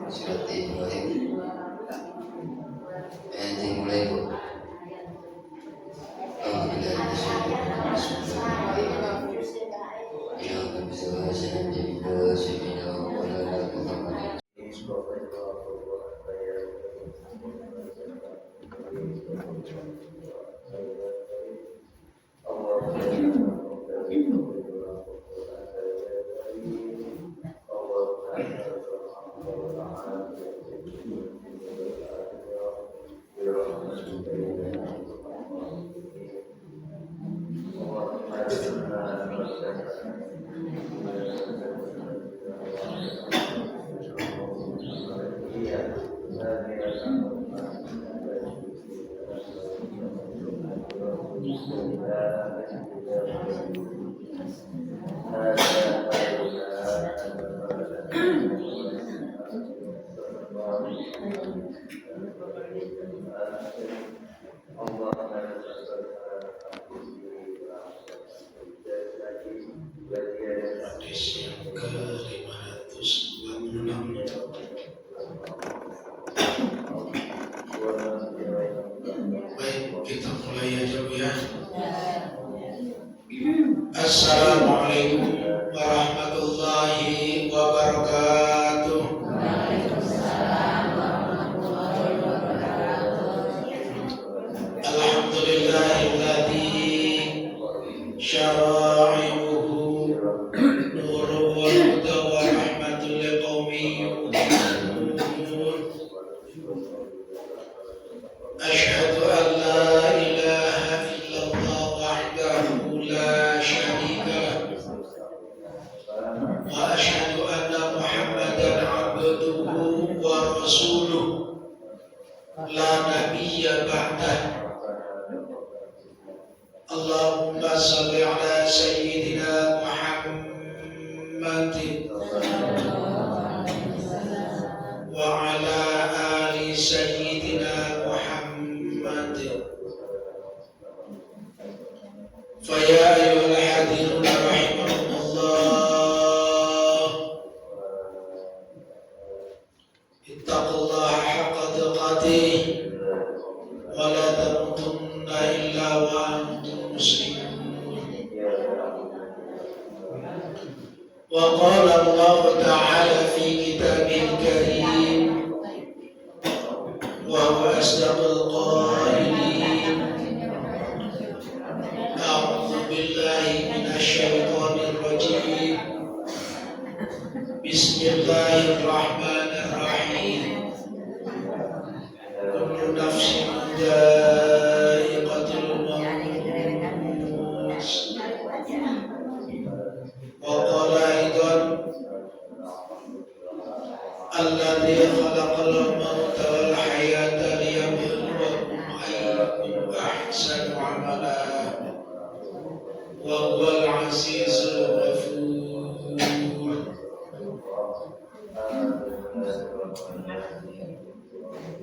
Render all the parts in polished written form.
surat Ibrahim ayat yang mulai bu. Kita mulai aja Bu ya. Assalamualaikum warahmatullahi wabarakatuh. Alhamdulillahilladzi syara'i'uhu nurun wa hudan wa rahmatul liqaumin yu'minun. Asyhadu an la ilaha illallah wahdahu la syarika lah wa asyhadu anna Muhammadan abduhu wa rasuluh la nabiyya ba'dah. Allahumma salli ala sayyidina Muhammadin wa ala ali sayyidina Muhammadin. Faya ayyuhal hadirun rahimakumullah, ittaqullaha haqqa tuqatih wa la tamutunna illa wa antum muslimun. Wa qala Allah ta'ala fi kitabihil karim wa huwa asdaqul qailin. A'udzu billahi minasy syaithanir rajim. Bismillahirrahmanirrahim. Kullu nafsin dha'iqatul maut. Wa qala aidan alladzi khalaqal mauta wal hayata liyabluwakum ayyukum ahsanu amala wa huwal azizul ghafur.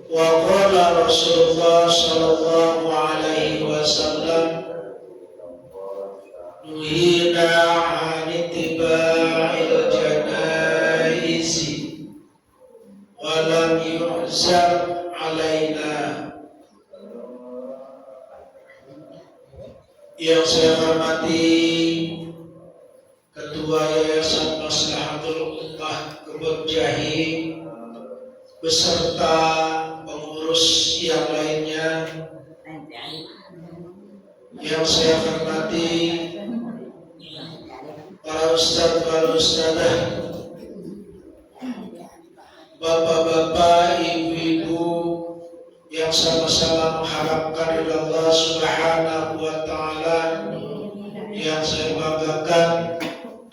Wa qala Rasulullah sallallahu alaihi wasallam, nuhina 'an ittiba'il janaizi wa lam yu'zam 'alaina. Yang saya hormati Ketua Yayasan Maslahatul Ummah Kebon Jahe beserta pengurus yang lainnya. Yang saya hormati para ustadz wal ustadzah, bapak-bapak, ibu-ibu yang sama-sama mengharapkan ridha Allah Subhanahu wa taala, yang saya banggakan,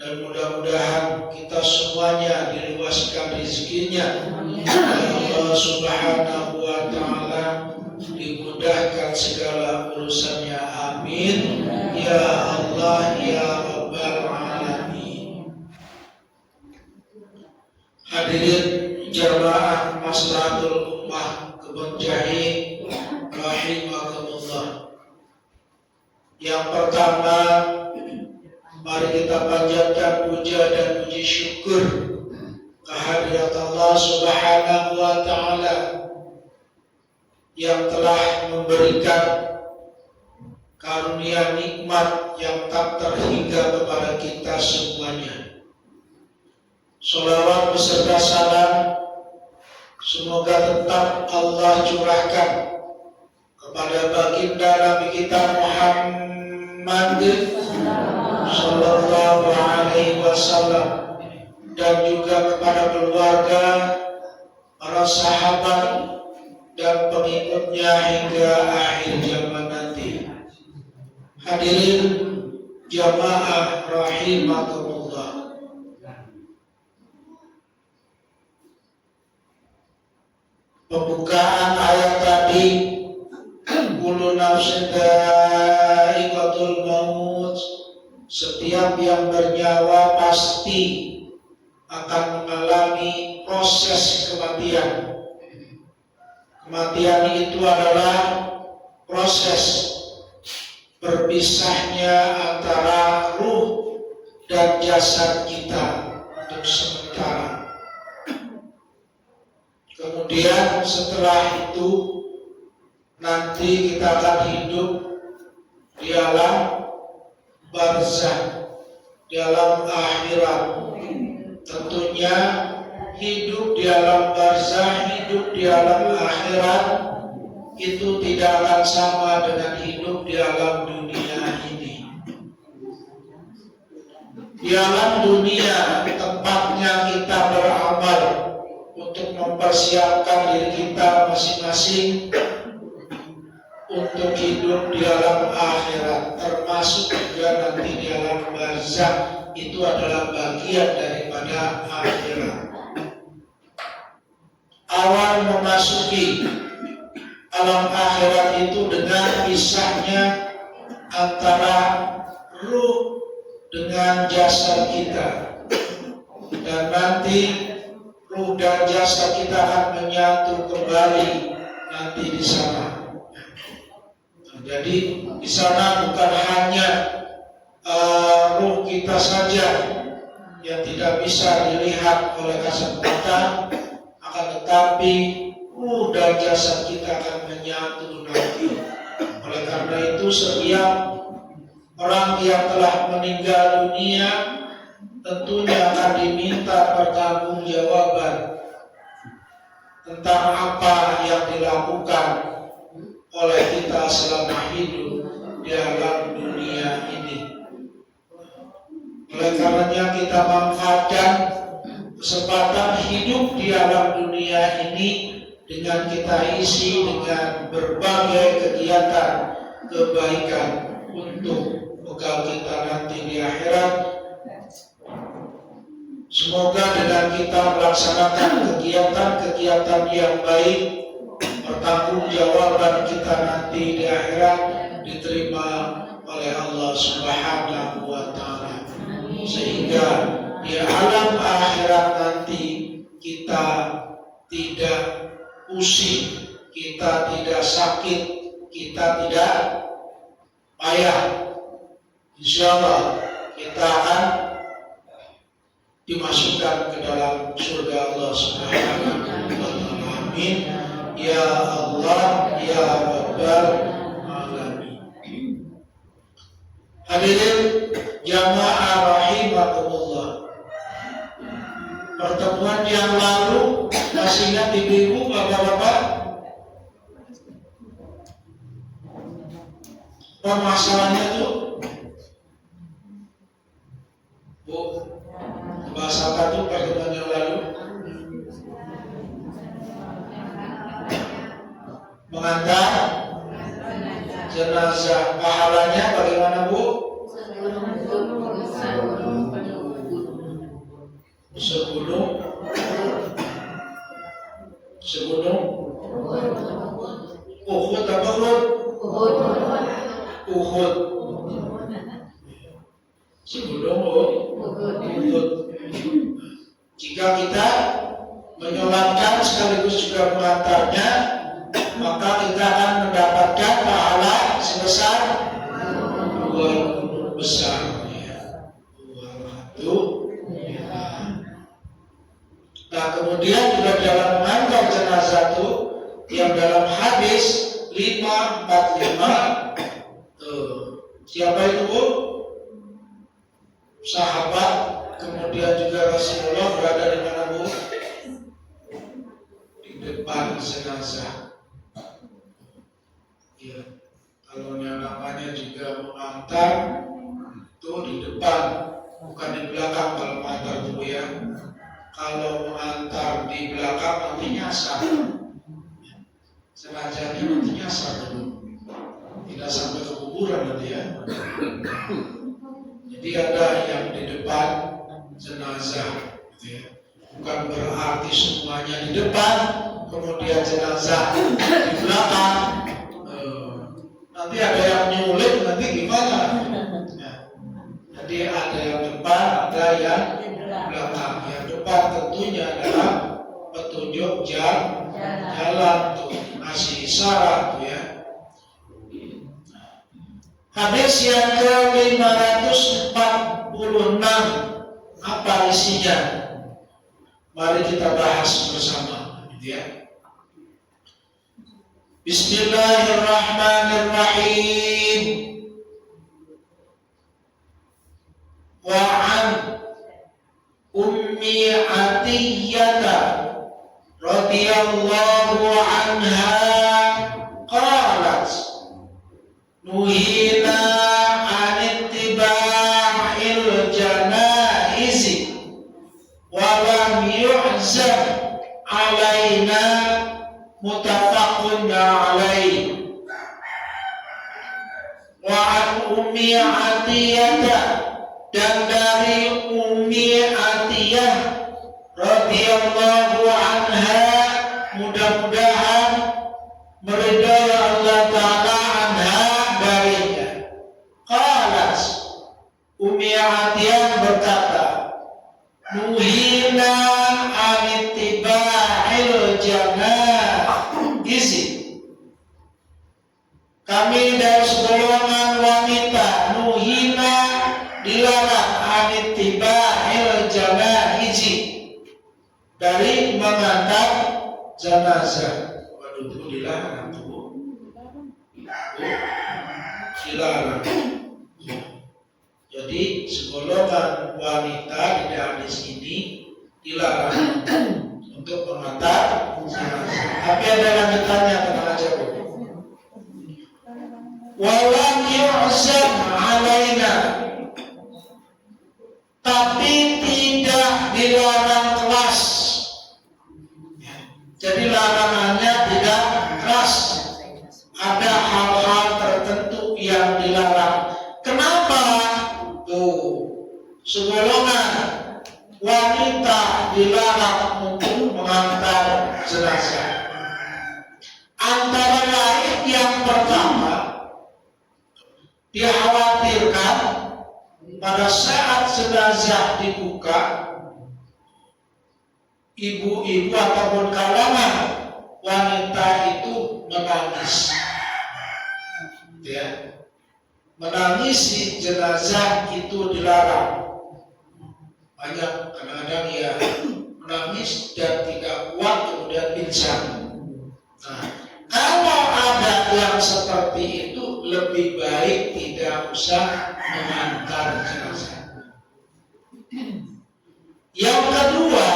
dan mudah-mudahan kita semuanya diluaskan rezekinya oleh Allah Subhanahu wa taala, dimudahkan segala urusannya, amin ya Allah ya rabbal alamin. Hadirin jamaah Maslahatul Ummah Kebon Jahe rahimakumullah. Yang pertama, mari kita panjatkan puja dan puji syukur kehadirat Allah Subhanahu wa Ta'ala yang telah memberikan karunia nikmat yang tak terhingga kepada kita semuanya. Sholawat beserta salam semoga tetap Allah curahkan kepada baginda Nabi kita Muhammad Sallallahu Alaihi Wasallam dan juga kepada keluarga, para sahabat dan pengikutnya hingga akhir zaman nanti. Hadirin jamaah rahimakumullah. Pembukaan ayat tadi, kullu nafsin dha'iqatul maut, setiap yang bernyawa pasti akan mengalami proses kematian. Kematian itu adalah proses berpisahnya antara ruh dan jasad kita untuk sementara. Kemudian setelah itu nanti kita akan hidup di alam barzakh, di alam akhirat. Tentunya hidup di alam barzakh, hidup di alam akhirat itu tidak akan sama dengan hidup di alam dunia ini. Di alam dunia tempatnya kita beramal untuk mempersiapkan diri kita masing-masing untuk hidup di alam akhirat, termasuk juga nanti di alam barzakh. Itu adalah bagian daripada akhirat. Awal memasuki alam akhirat itu dengan pisahnya antara ruh dengan jasad kita, dan nanti ruh dan jasad kita akan menyatu kembali nanti di sana. Jadi di sana bukan hanya ruh kita saja yang tidak bisa dilihat oleh kasat mata, akan tetapi ruh dan jasad kita akan menyatu nanti. Oleh karena itu setiap orang yang telah meninggal dunia tentunya akan diminta pertanggungjawaban tentang apa yang dilakukan oleh kita selama hidup di alam dunia ini. Oleh karenanya kita manfaatkan kesempatan hidup di alam dunia ini dengan kita isi dengan berbagai kegiatan kebaikan untuk bekal kita nanti di akhirat. Semoga dengan kita melaksanakan kegiatan-kegiatan yang baik, pertanggungjawaban kita nanti di akhirat diterima oleh Allah Subhanahu wa Ta'ala, sehingga di alam akhirat nanti kita tidak pusing, kita tidak sakit, kita tidak payah. Insya Allah kita akan dimasukkan ke dalam surga Allah Subhanahu wa Ta'ala. Amin ya Allah ya Rabbal Alamin. Hadirin jamaah rahimakumullah, pertemuan yang lalu masih ingat ibu-ibu, bapak-bapak, apa masalahnya tuh? Bu, bahasa apa tuh pertemuan yang lalu? Mengantar jenazah. Pahalanya bagaimana, Bu? Segunung Uhud apa Uhud? Segunung Uhud. Jika kita menyolatkan sekaligus juga mengantarnya, maka kita akan mendapatkan pahala sebesar 2 gunung besar. dalam mengantar jenazah itu yang dalam hadis 545 siapa itu Bu? Sahabat, kemudian juga Rasulullah berada di mana Bu? Di depan jenazah. Ya, kalau yang namanya juga mengantar itu di depan, bukan di belakang kalau mengantar Bu ya. Kalau mengantar di belakang nanti nyasar. Jenazahnya nanti nyasar dulu, tidak sampai ke kuburan nanti ya. Jadi ada yang di depan jenazah, gitu ya. Bukan berarti semuanya di depan, kemudian jenazah di belakang. Nanti ada yang nyulik, nanti gimana? Ya. Jadi ada yang depan, ada yang belakang. Yang depan tentunya adalah petunjuk jalan tuh, ngasih isyarat tuh ya. Hadis yang ke-546, apa isinya? Mari kita bahas bersama, gitu ya. Bismillahirrahmanirrahim. Wa an Ummi Atiyah radhiyallahu anha qalat nuhina an ittiba'il janaizi wa lam yu'zam alaina muttafaqun alaih. Wa an Ummi Atiyah, dan dari Ummi Atiyah radhiyallahu anha, mudah-mudahan meridai Allah Ta'ala anha darinya. Qalat, Ummi Atiyah berkata, nuhina an ittiba'il janaizi, kami dari segolongan wanita, nuhina dilarang an ittiba'il janaizi, dari mengantar jenazah. Waduh, itu dilarang tuh. Dilarang. Jadi segolongan wanita di hadis ini dilarang untuk mengantar jenazah. Tapi ada lanjutannya, tenang aja Bu. Walam yu'zam alaina, tapi tidak dilarang keras. Jadi larangannya tidak keras. Ada hal-hal tertentu yang dilarang. Kenapa? Tuh, segolongan wanita dilarang untuk mengantar jenazah. Antara lain yang pertama, dikhawatirkan pada saat jenazah dibuka, ibu-ibu ataupun kalangan wanita itu menangis, ya. Menangisi jenazah itu dilarang. Banyak kadang-kadang ya menangis dan tidak kuat kemudian pingsan. Nah, kalau ada yang seperti itu, lebih baik tidak usah mengantar jenazah. Yang kedua,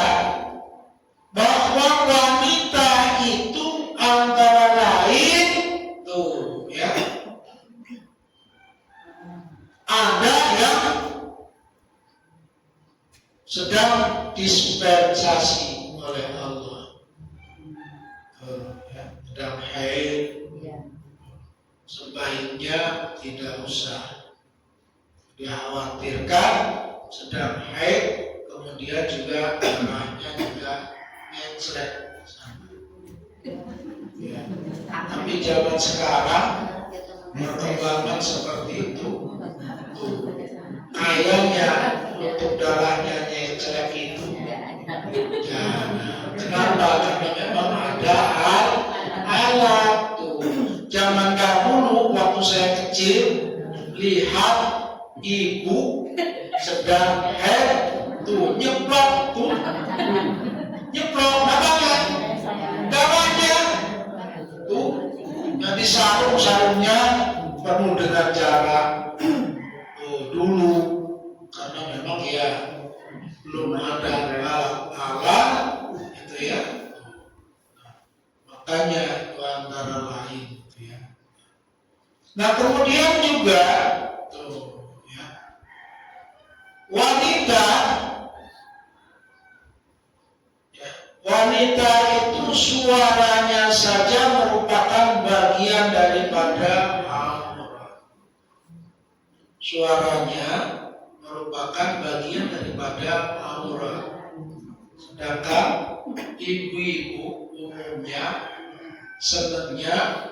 bahwa wanita itu antara lain tuh ya, ada yang sedang dispensasi oleh Allah, sedang haid, sebaiknya tidak usah. Dikhawatirkan sedang haid, kemudian juga darahnya juga mencret. Ya. Tapi zaman sekarang perkembangan seperti itu, kayaknya untuk darahnya mencret itu. Kenapa? Karena memang ada alat tuh. Zaman dahulu waktu saya kecil, lihat ibu sedang haid tuh nyeplok, apa kan? sarungnya penuh dengan jarak. Dulu karena memang ya belum ada alat gitu ya. Makanya itu antara lain gitu ya. Nah kemudian juga tuh ya, wanita itu suaranya saja merupakan bagian daripada aurat. Suaranya merupakan bagian daripada aurat. Sedangkan ibu-ibu umumnya senangnya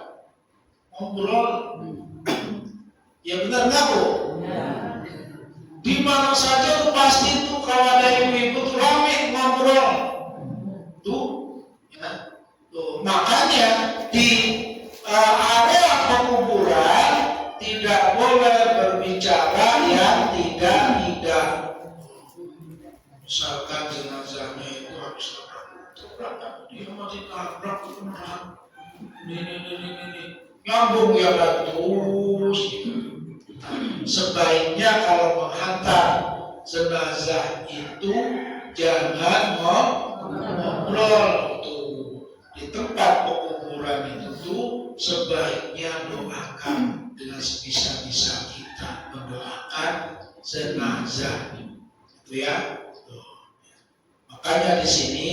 ngobrol. Ya benar nggak Bu? Di mana saja tuh pasti tuh kalau ada ibu-ibu tuh rame ngobrol. Tuh, ya. Tuh, makanya di area penguburan tidak boleh berbicara yang tidak. Misalkan jenazahnya itu habis tabrak, dia masih tabrak ini nyambung ya terus gitu. Sebaiknya kalau menghantar jenazah itu jangan ngobrol tuh di tempat penguburan itu tuh sebaiknya doakan dengan sebisa-bisa kita mendoakan jenazah itu ya. Makanya di sini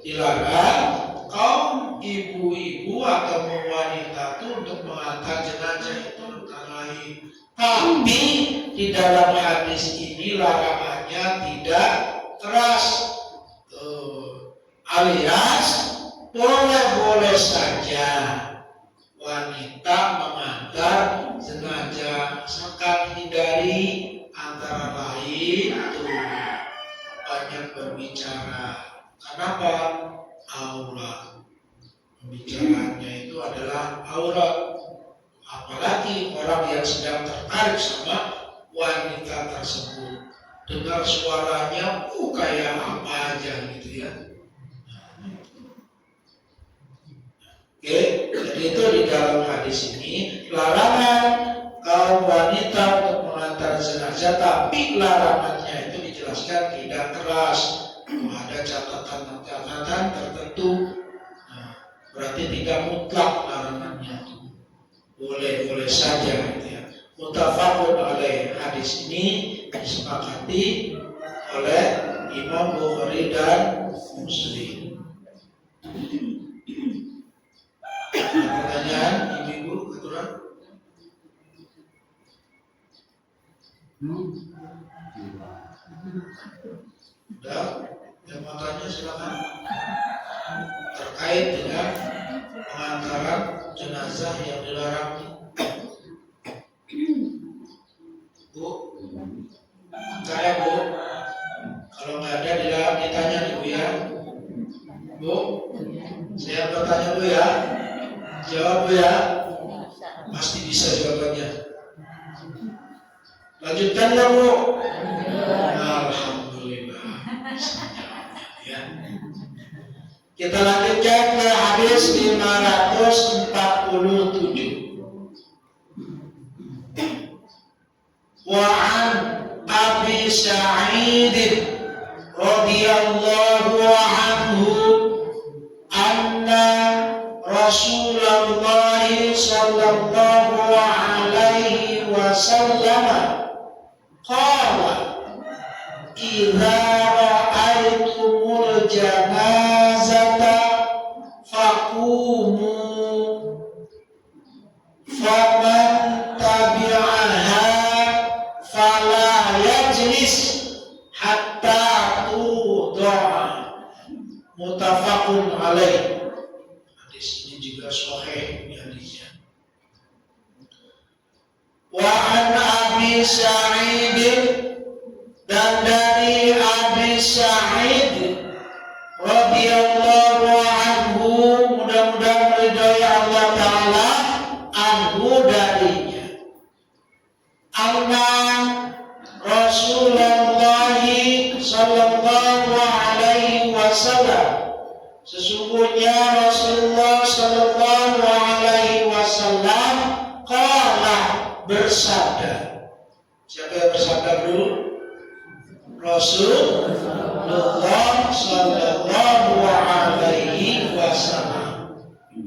dilarang kaum ibu-ibu atau wanita itu untuk mengantar jenazah itu antara lain. Tapi di dalam hadis ini larangannya tidak keras, alias boleh-boleh saja wanita mengantar jenazah, asalkan hindari antara lain banyak berbicara. Kenapa? Aurat. Pembicaranya itu adalah aurat. Apalagi orang yang sedang tertarik sama wanita tersebut, dengar suaranya kayak apa aja gitu ya. Oke, jadi itu di dalam hadis ini larangan kaum wanita untuk mengantar jenazah, tapi larangannya itu dijelaskan tidak keras. Ada catatan tertentu, berarti tidak mutlak larangannya itu. Boleh saja gitu ya. Muttafaqun alaih, hadis ini disepakati oleh Imam Bukhari dan Muslim. Pertanyaan ibu-ibu keturunan? Udah, yang mau tanya silakan. Terkait dengan pengantaran jenazah yang dilarang. Bu, enggak ya Bu? Kalau nggak ada ditanya nih Bu ya. Bu, saya bertanya Bu ya. Jawab Bu ya. Pasti bisa jawabannya. Lanjutkan ya Bu. Alhamdulillah. Ya. Kita lanjutkan ke hadis 547. Wa an Abi Sa'id radhiyallahu anhu anna Rasulullah sallallahu alaihi wasallam qala idza ra'aytumul janazata faqumu faman tabi'aha fala yajlis hatta tuda'a. Muttafaqun alaih. Hadis ini juga sahih hadisnya. Wa an Abi Sa'id, dan dari Abi Sa'id radhiyallahu anhu, mudah-mudahan ridha Allah Ta'ala, anhu darinya, anna Rasulullah sallallahu alaihi wasallam, sesungguhnya Rasulullah sallallahu alaihi wasallam wasallam qala bersabda. Siapa yang bersabda dulu? Rasulullah sallallahu alaihi wasallam.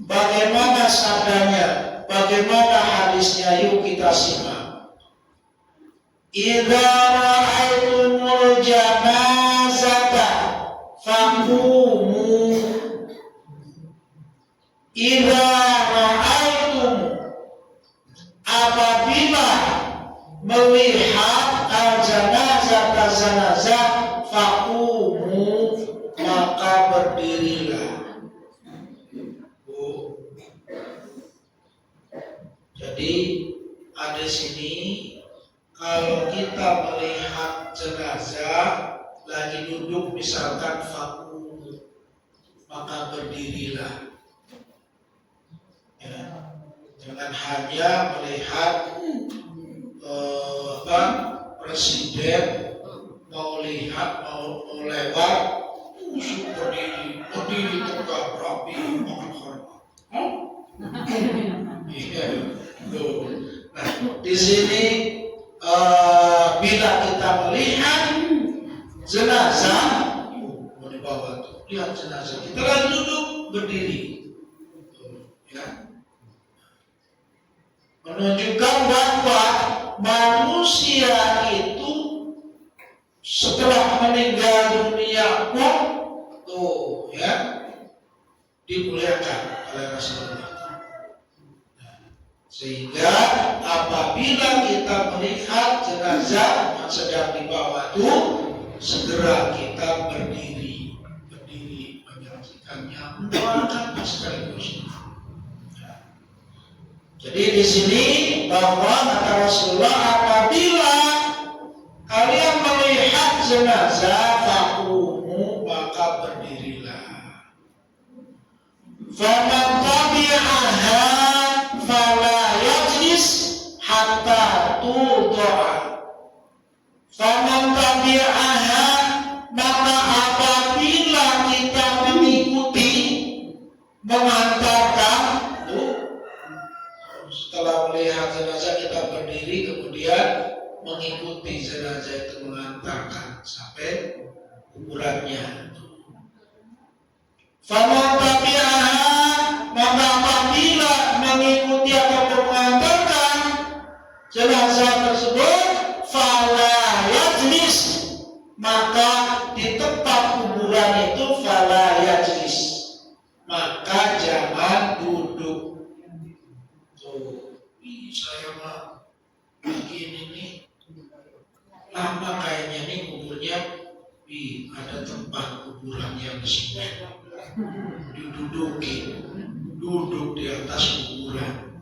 Bagaimana sabdanya? Bagaimana hadisnya? Yuk kita simak. Idza ra'aitumul janazata faqumu. Idza ra'aitum, apabila melihat al-janazah faqumu, maka berdirilah. Jadi ada sini, kalau kita melihat jenazah lagi duduk misalkan faqumu, maka berdirilah. Ya. Jangan hanya melihat presiden mau lihat mau lewat berdiri tegak rapi makan hormat. Iya, tuh. Nah, di sini bila kita melihat jenazah mau dibawa tuh, lihat jenazah kita lagi duduk berdiri, ya. Menunjukkan bahwa manusia itu setelah meninggal dunia pun tuh ya dimuliakan oleh Rasulullah. Sehingga apabila kita melihat jenazah yang sedang dibawa itu, segera kita berdiri menyaksikannya, mendoakan sekaligus. Jadi di sini bahwa kata Rasulullah, apabila kalian melihat jenazah faqumu, maka berdirilah. Faman tabi'aha fala yajlis hatta tudha'a. Faman tabi'aha, maka apabila kita mengikuti, mengantarkan, setelah melihat jenazah kita berdiri, kemudian mengikuti jenazah itu mengantarkan sampai kuburannya. Faman tabi'aha, maka apabila mengikuti atau mengantarkan jenazah tersebut, fala yajlis, maka di tempat kuburan itu fala yajlis, maka jangan duduk. Saya mah begini nih, lama kayaknya nih kuburnya, ada tempat kuburan yang semen, didudukin, duduk di atas kuburan,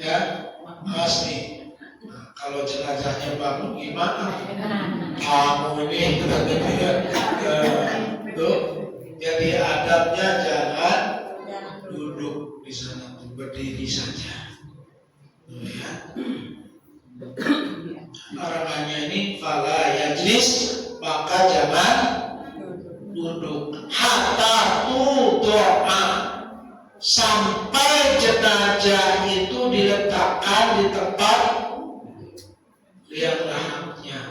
ya, asli. Nah, kalau jenazahnya bangun gimana? Kamu ini tuh, jadi adabnya jangan duduk di sana, berdiri saja. Ya. Larangannya ini fala yajlis, maka jangan duduk. Hatta tudha'a, sampai jenazah itu diletakkan di tempat liang lahatnya.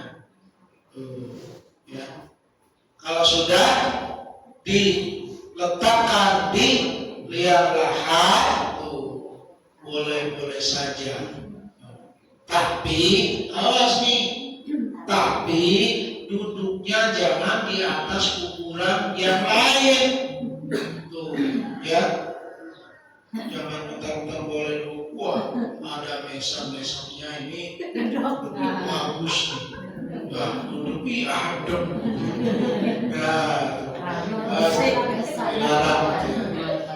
Ya. Kalau sudah diletakkan di liang lahat, boleh-boleh saja. Tapi awas nih, tapi duduknya jangan di atas kuburan yang lain. Tuh, ya. Jangan bentar-bentar boleh duduk. Wah, ada mesa-mesanya ini bagus nih. Nah, duduk adem. Nah,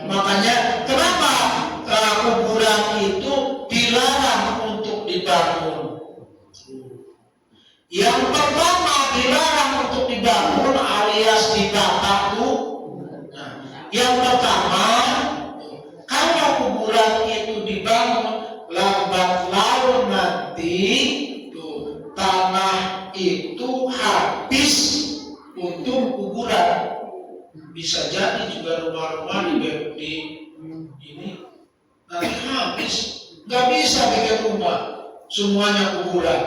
makanya kenapa kuburan itu dilarang untuk dibangun? Yang pertama dilarang untuk dibangun alias dibakar tuh. Nah, yang pertama, kalau kuburan itu dibangun, lambat laun nanti tuh tanah itu habis untuk kuburan. Bisa jadi juga rumah-rumah di ini nanti habis. Nggak bisa bikin rumah, semuanya kuburan.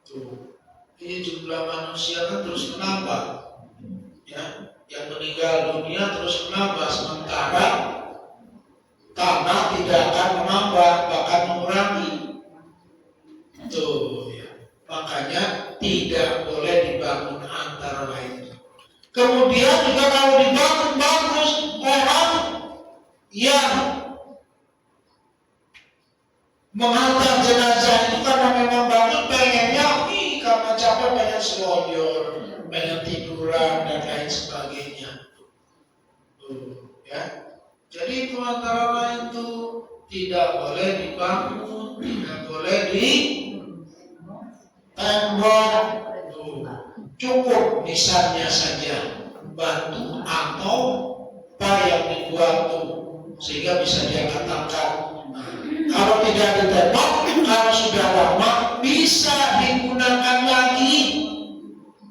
Tuh, ini jumlah manusia kan terus menambah, ya, yang meninggal dunia terus menambah, sementara tanah tidak akan menambah, bahkan mengurangi. Tuh, ya. Makanya tidak boleh dibangun antara lain. Kemudian juga kalau dibangun bagus, orang yang menghantar jenazah itu karena memang bangun pengennya, karena capek pengen selonjor, pengen tiduran dan lain sebagainya. Tuh, ya. Jadi itu antara lain tuh tidak boleh dibangun, tidak boleh di tembok. Tuh, cukup misalnya saja batu atau apa yang dibuat tuh sehingga bisa dia katakan. Kalau tidak ditembok, kalau sudah lama bisa digunakan lagi.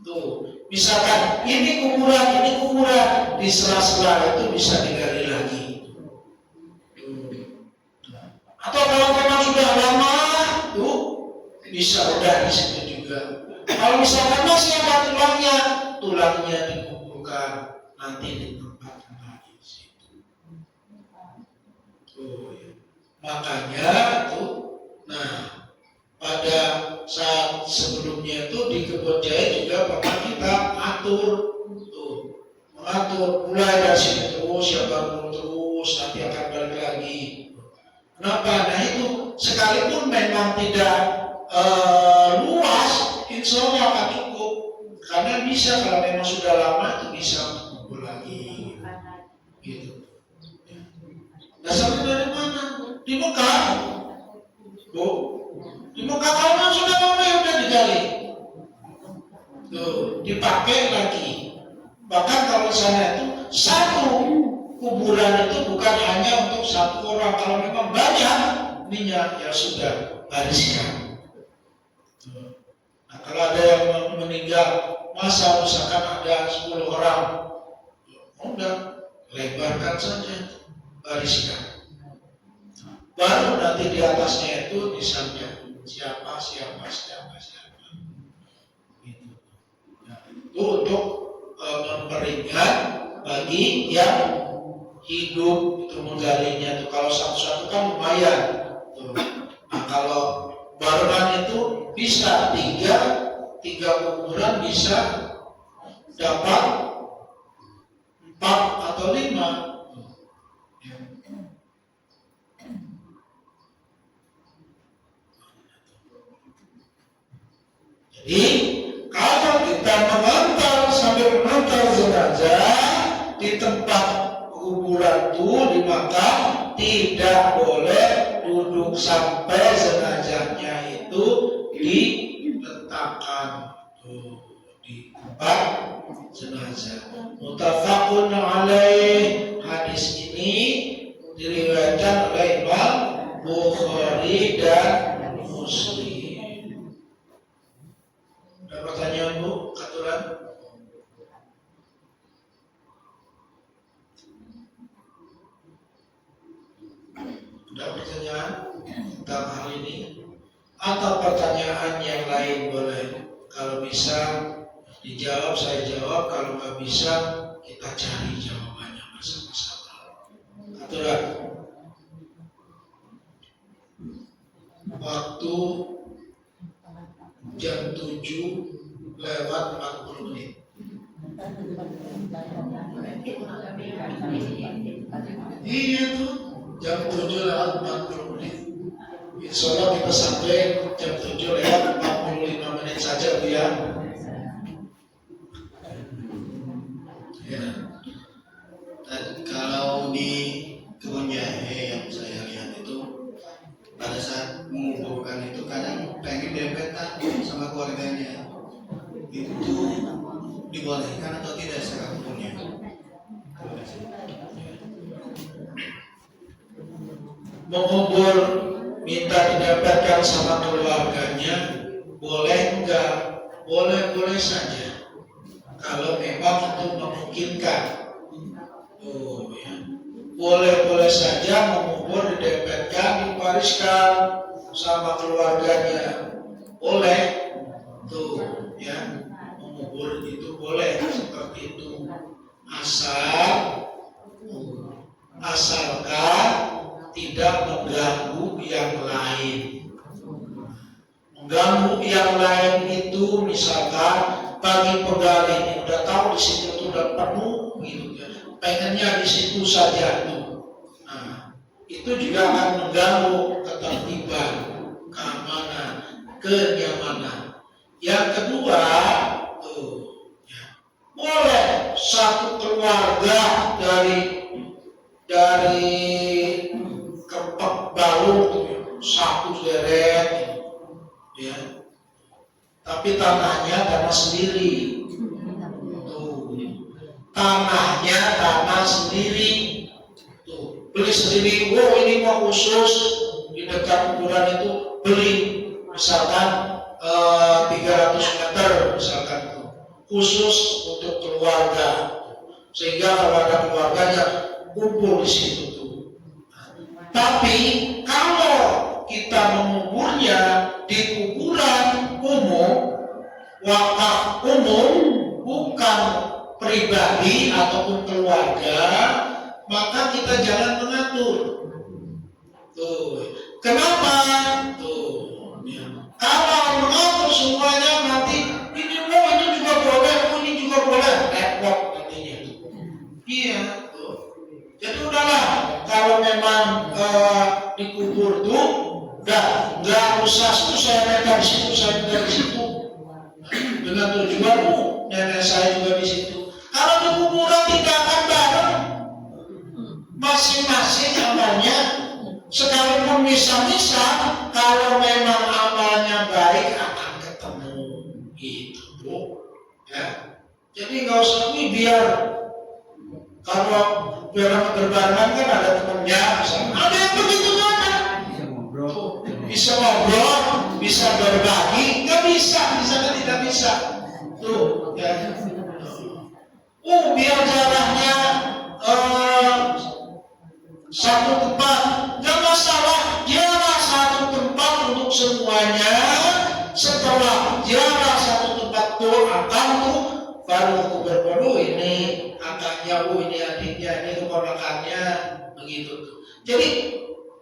Tuh, misalkan ini kuburan, di sela-sela itu bisa digali lagi. Atau kalau memang sudah lama, tuh bisa udah di situ juga. Kalau misalkan masih ada tulangnya dikumpulkan nanti ditempatkan lagi di situ. Tuh, ya. Makanya tuh, nah pada saat sebelumnya itu di Kebon Jaya juga pernah kita atur, tuh, mengatur mulai dari sini terus, yang bangun terus, nanti akan balik lagi. Kenapa? Nah itu sekalipun memang tidak luas, insya Allah akan cukup. Karena bisa kalau memang sudah lama itu bisa kumpul lagi. Gitu. Dasarnya dari mana? Di Mekah. Bu, di Mekah kalau sudah lama ya udah digali. Tuh, dipakai lagi. Bahkan kalau sana itu satu kuburan itu bukan hanya untuk satu orang. Kalau memang banyak minyak ya sudah bariskan. Nah, kalau ada yang meninggal, masa misalkan ada 10 orang, udah lebarkan saja, bariskan. Baru nanti di atasnya itu disangka siapa. Gitu. Nah, itu untuk memperingat bagi yang hidup itu menggalinya tuh. Kalau satu-satu kan lumayan tuh. Nah kalau barengan itu bisa tiga kuburan bisa dapat 4 atau 5. Jadi kalau kita sambil mengantar jenazah di tempat kuburan itu di makam, tidak boleh duduk sampai jenazahnya itu diletakkan di tempat jenazah. Muttafaqun alaih. Hadis ini diriwayatkan oleh Imam Bukhari dan Muslim. Ada pertanyaan Bu, aturan? Ada pertanyaan tentang hal ini? Atau pertanyaan yang lain boleh. Kalau bisa dijawab, saya jawab. Kalau nggak bisa, kita cari jawabannya bersama-sama. Aturan. Waktu jam 7 lewat 40 menit. Iya tuh, jam 7 lewat 40 menit. Insya Allah kita sampai jam 7 lewat 45 menit saja Bu ya. Ya. Dan kalau di Kebon Jahe yang saya lihat itu pada saat mengumpulkan itu kadang pengen dempetan sama keluarganya, itu dibolehkan atau tidak secara hukumnya? Mengubur minta didapatkan sama keluarganya boleh enggak? Boleh saja kalau memang itu memungkinkan. Oh ya, boleh saja mengubur, didempetkan, diwariskan sama keluarganya, boleh tuh ya, mengubur itu boleh seperti itu, asalkan tidak mengganggu yang lain. Mengganggu yang lain itu misalkan bagi penggali ini udah tahu di situ tuh udah penuh gitu ya, pengennya di situ saja tuh. Nah, itu juga akan mengganggu ketertiban, keamanan, kenyamanan. Yang kedua tuh ya, boleh satu keluarga dari Kempek Balung tuh ya, satu deret ya, tapi tanahnya tanah sendiri tuh, tanahnya tanah sendiri tuh, beli sendiri. Wow, ini mau khusus di dekat kuburan itu beli misalkan 300 meter misalkan tuh, khusus untuk keluarga, sehingga kalau ada keluarganya kumpul di situ tuh. Tapi kalau kita menguburnya di kuburan umum, wakaf umum, bukan pribadi ataupun keluarga, maka kita jangan mengatur. Tuh, kenapa? Tuh, ya. Kalau mengatur semuanya nanti ini mau itu juga boleh, ini juga boleh, repot nantinya. Iya, tuh. Jadi udahlah, kalau memang dikubur tuh, nggak usah saya minta di situ, saya minta di situ. Dengan tujuan nenek saya juga di situ. Kalau di kuburan tidak akan bareng, masing-masing amalnya, sekalipun misah-misah, kalau memang amalnya baik akan ketemu, gitu Bu. Ya, jadi nggak usah biar kalau berbarengan kan ada temannya, ada yang begitu mana? Bisa ngobrol, bisa berbagi, nggak bisa, misalnya tidak bisa. Tuh, ya. Biar jaraknya satu tempat, nggak masalah. Jarak satu tempat untuk semuanya. Setelah jarak satu tempat tuh akan tuh baru tuh berpenuh, ini kakaknya, ini adiknya, ini keponakannya, begitu tuh. Jadi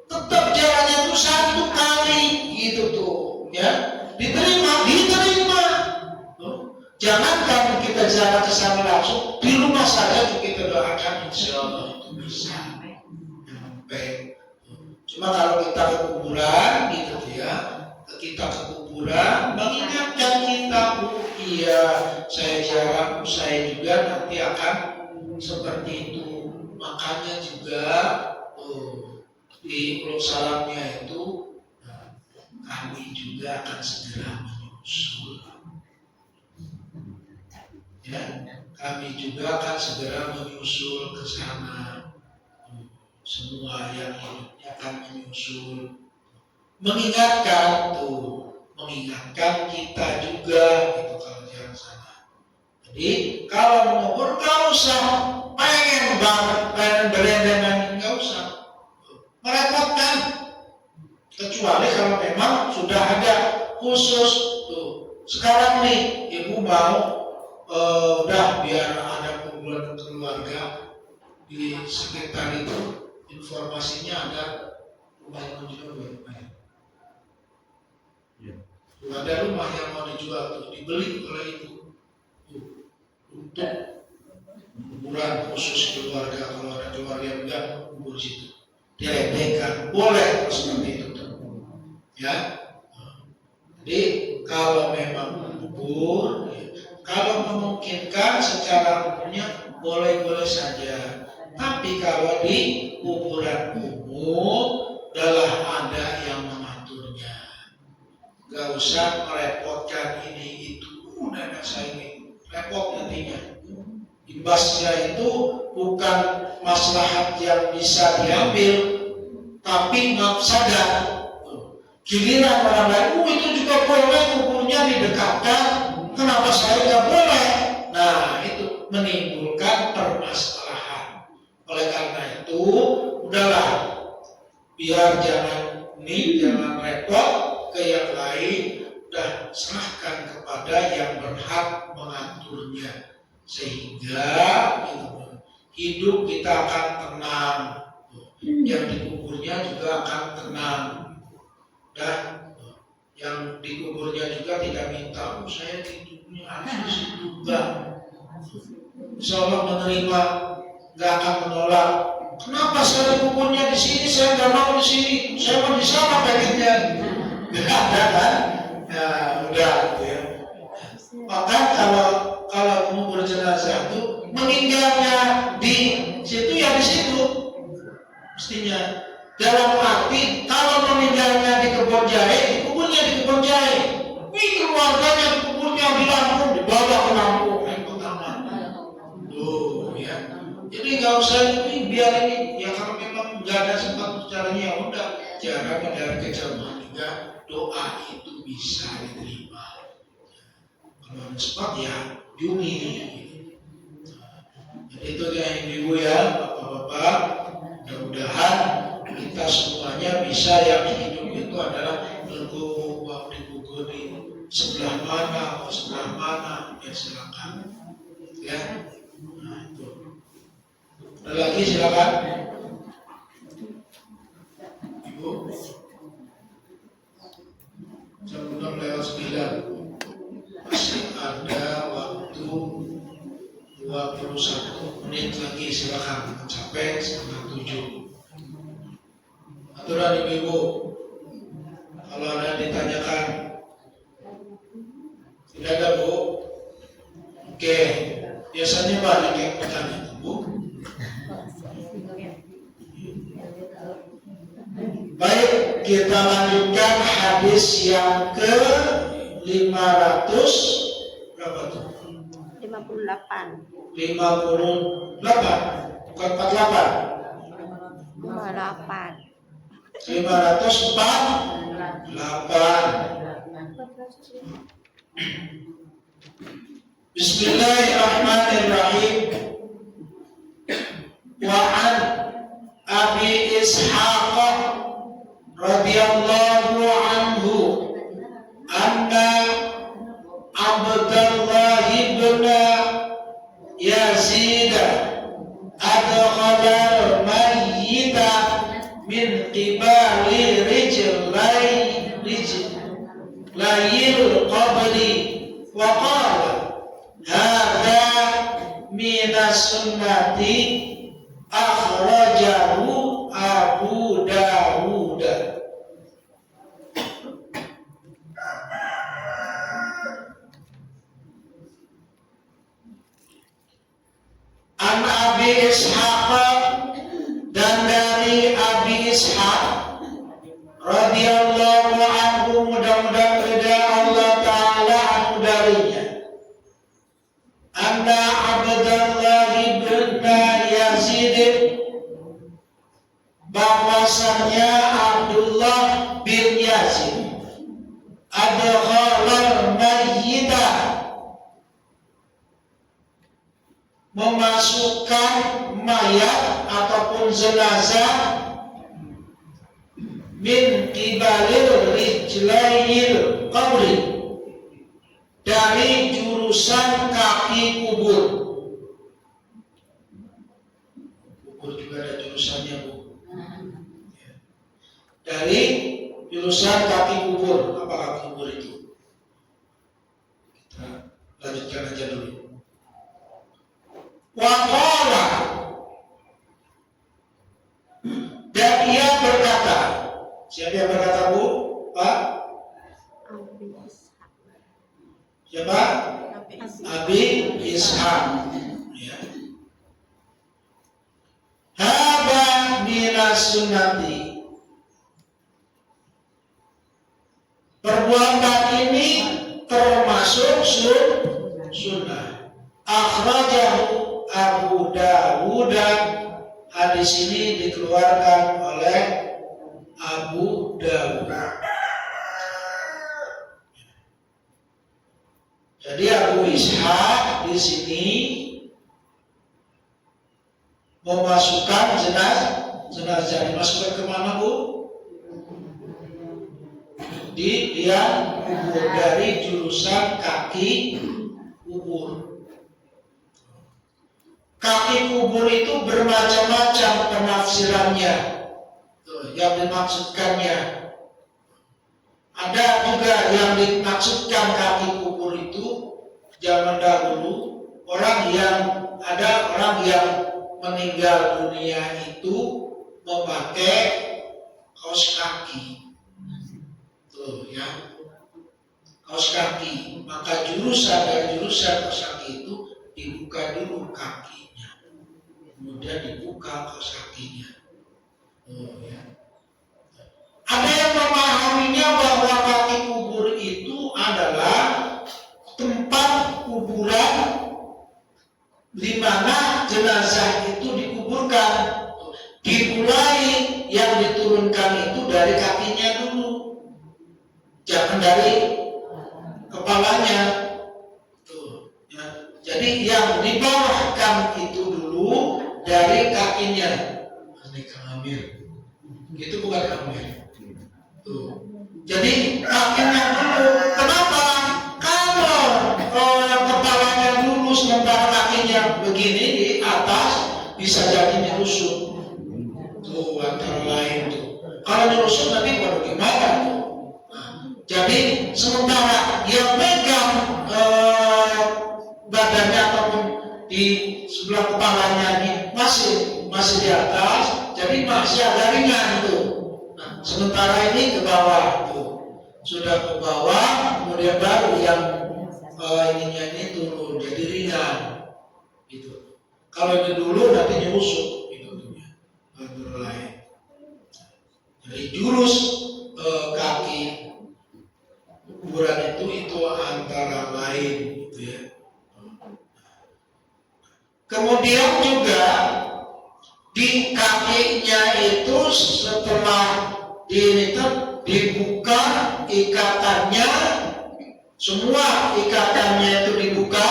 tetap jalannya tuh satu kali gitu tuh, ya, diterima. Jangankan kita jalan ke sana langsung, di rumah saja tuh kita doakan, insya Allah itu bisa. Baik. Cuma kalau kita ke kuburan gitu ya, kita ke kuburan mengingatkan kita, iya saya jarang, saya juga nanti akan seperti itu. Makanya juga di uluk salamnya itu kami juga akan segera menyusul. Ya, kami juga akan segera menyusul ke sana. Semua yang hidupnya akan menyusul, mengingatkan kita juga gitu kalau jalan sana. Jadi kalau mengubur nggak usah pengen banget, pengen berendengan, nggak usah merepotkan. Kecuali kalau memang sudah ada khusus tuh. Sekarang nih ibu mau udah biar ada kumpulan keluarga di sekitar itu, informasinya ada rumah yang mau dijual, ada rumah yang mau dijual tuh, dibeli oleh itu untuk kuburan khusus keluarga. Kalau ada keluarga yang enggak kubur situ, diremehkan, boleh seperti itu tuh. Ya, jadi kalau memang kubur, kalau memungkinkan secara umumnya boleh-boleh saja. Tapi kalau di kuburan umum adalah ada yang mengaturnya. Gak usah merepotkan ini itu. Nenek saya ini repot nantinya. Imbasnya itu bukan maslahat yang bisa diambil, tapi mafsadah. Giliran orang lain, itu juga boleh kuburnya didekatkan. Kenapa saya nggak boleh? Nah, itu menimbulkan permasalahan. Oleh karena itu, udahlah, biar jangan repot ke yang lain, udah serahkan kepada yang berhak mengaturnya, sehingga hidup kita akan tenang, yang dikuburnya juga akan tenang, dan yang dikuburnya juga tidak minta, saya hidupnya harus di situ, enggak. Insya Allah menerima, nggak akan menolak. Kenapa saya dikuburnya di sini? Saya nggak mau di sini. Saya mau di sana pengennya. Nggak ada kan? Nah, udah gitu ya. Maka kalau mengubur jenazah itu meninggalnya di situ ya di situ. Mestinya dalam arti kalau meninggalnya di kebun jahe, dikuburnya di kebun jahe. Ini keluarganya dikuburnya di Lampung, dibawa ke Lampung. Jadi nggak usah ini, biar ini ya kalau memang nggak ada sempat caranya ya udah jangan ada kejauhan juga, doa itu bisa diterima. Kalau ada sempat ya juni. Jadi itu ya ibu ya, bapak-bapak, mudah-mudahan kita semuanya bisa yang hidup itu adalah bergumul di sebelah mana atau sebelah mana ya silakan ya. Ada lagi silakan. Ibu. Jam 6:09. Masih ada waktu 21 menit lagi, silakan. Sampai 6:07. Aturan ibu-ibu. Kalau ada yang ditanyakan. Tidak ada, Bu? Oke. Biasanya banyak yang bertanya, Bu. Baik, kita lanjutkan hadis yang ke 500 berapa tuh? 58. 58, bukan 48. 58. 548. Bismillahirrahmanirrahim. Wa an Abi Ishaq radhiyallahu anhu anna Abdullah ibn Yazid adkhala al-mayyita min qibali rijlayil qabri wa qala hadha minas sunnati akhrajahu Abu Dawud. An Abi Ishaq, dan dari Abi Ishaq radhiyallahu anhu, mudah-mudahan ridha Allah Ta'ala anhu darinya, anna Abdullah ibn Yazid, bahwasanya Abdullah bin Yazid adkhala mayyita, memasukkan mayat ataupun jenazah, min qibalil rijlayil qabri, dari jurusan kaki kubur. Kubur juga ada jurusannya, Bu. Dari jurusan kaki kubur. Apa kaki kubur itu? Kita lanjutkan aja dulu. Wa qala, dan ia berkata. Siapa yang berkata, Bu? Pak? Siapa? Abi Ishaq. Ya. Hada minas sunnati, perbuatan ini termasuk sunnah. Akhrajahu Abu Dawud, hadis ini dikeluarkan oleh Abu Dawud. Jadi Abu Ishaq di sini memasukkan jenazah. Dimasukkan ke mana, Bu? di liang kubur dari jurusan kaki kubur. Kaki kubur itu bermacam-macam penafsirannya, yang dimaksudkannya. Ada juga yang dimaksudkan kaki kubur itu zaman dahulu ada orang yang meninggal dunia itu memakai kaos kaki. Tuh ya. Kaos kaki. Maka dari jurusan kaos kaki itu dibuka dulu kakinya. Kemudian dibuka kaos kakinya. Oh ya. Ada yang memahaminya bahwa kaki kubur itu adalah tempat kuburan di mana jenazah itu dikuburkan. Dimulai yang diturunkan itu dari kakinya dulu, jangan dari kepalanya. Tuh, ya. Jadi yang dibawahkan itu dulu dari kakinya. Ini Amir. Itu bukan Amir. Tuh. Jadi kakinya dulu. Kenapa? Kalau kepalanya dulu sementara kakinya begini di atas, bisa jadi nyerusuk. Tuh antara lain tuh. Kalau nyerusuk nanti baru gimana tuh? Nah, jadi sementara yang megang badannya ataupun di sebelah kepalanya ini masih di atas, jadi masih ada ringan tuh. Nah, sementara ini ke bawah tuh, sudah ke bawah, kemudian baru yang ininya ini turun jadi ringan gitu. Kalau ini dulu nanti nyusuk gitu ya, antara lain. Jadi jurus kaki kuburan itu antara lain gitu ya. Kemudian juga di kakinya itu setelah dibuka ikatannya, semua ikatannya itu dibuka,